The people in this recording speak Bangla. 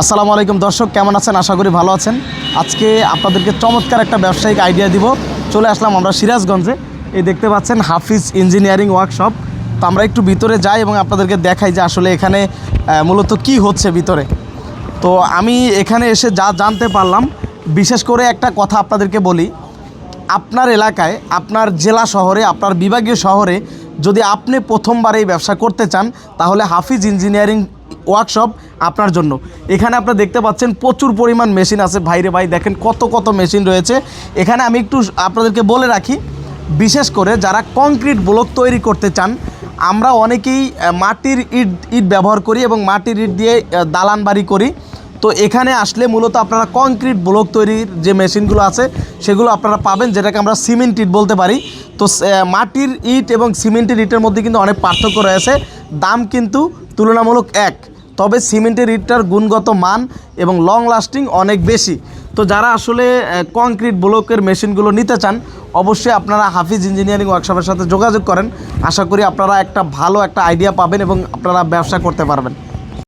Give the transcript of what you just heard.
আসসালামু আলাইকুম দর্শক, কেমন আছেন? আশা করি ভালো আছেন। আজকে আপনাদেরকে চমৎকার একটা ব্যবসায়িক আইডিয়া দিব। চলে আসলাম আমরা সিরাজগঞ্জে। এই দেখতে পাচ্ছেন হাফিজ ইঞ্জিনিয়ারিং ওয়ার্কশপ। তো আমরা একটু ভিতরে যাই এবং আপনাদেরকে দেখাই যে আসলে এখানে মূলত কি হচ্ছে ভিতরে। তো আমি এখানে এসে যা জানতে পারলাম, বিশেষ করে একটা কথা আপনাদেরকে বলি, আপনার এলাকায়, আপনার জেলা শহরে, আপনার বিভাগীয় শহরে যদি আপনি প্রথমবার এই ব্যবসা করতে চান, তাহলে হাফিজ ইঞ্জিনিয়ারিং ওয়ার্কশপ আপনার জন্য। এখানে আপনারা দেখতে পাচ্ছেন প্রচুর পরিমাণ মেশিন আছে। ভাইরে ভাই, দেখেন কত কত মেশিন রয়েছে এখানে। আমি একটু আপনাদেরকে বলে রাখি, বিশেষ করে যারা কংক্রিট ব্লক তৈরি করতে চান, আমরা অনেকেই মাটির ইট ব্যবহার করি এবং মাটির ইট দিয়ে দালান বাড়ি করি। তো এখানে আসলে মূলত আপনারা কংক্রিট ব্লক তৈরির যে মেশিনগুলো আছে সেগুলো আপনারা পাবেন, যেটাকে আমরা সিমেন্ট ইট বলতে পারি। তো মাটির ইট এবং সিমেন্টের ইটের মধ্যে কিন্তু অনেক পার্থক্য রয়েছে, দাম কিন্তু তুলনামূলক এক। তবে সিমেন্টের ইটটার গুণগত মান এবং লং লাস্টিং অনেক বেশি। তো যারা আসলে কংক্রিট ব্লকের মেশিনগুলো নিতে চান, অবশ্যই আপনারা হাফিজ ইঞ্জিনিয়ারিং ওয়ার্কশপের সাথে যোগাযোগ করেন। আশা করি আপনারা একটা ভালো একটা আইডিয়া পাবেন এবং আপনারা ব্যবসা করতে পারবেন।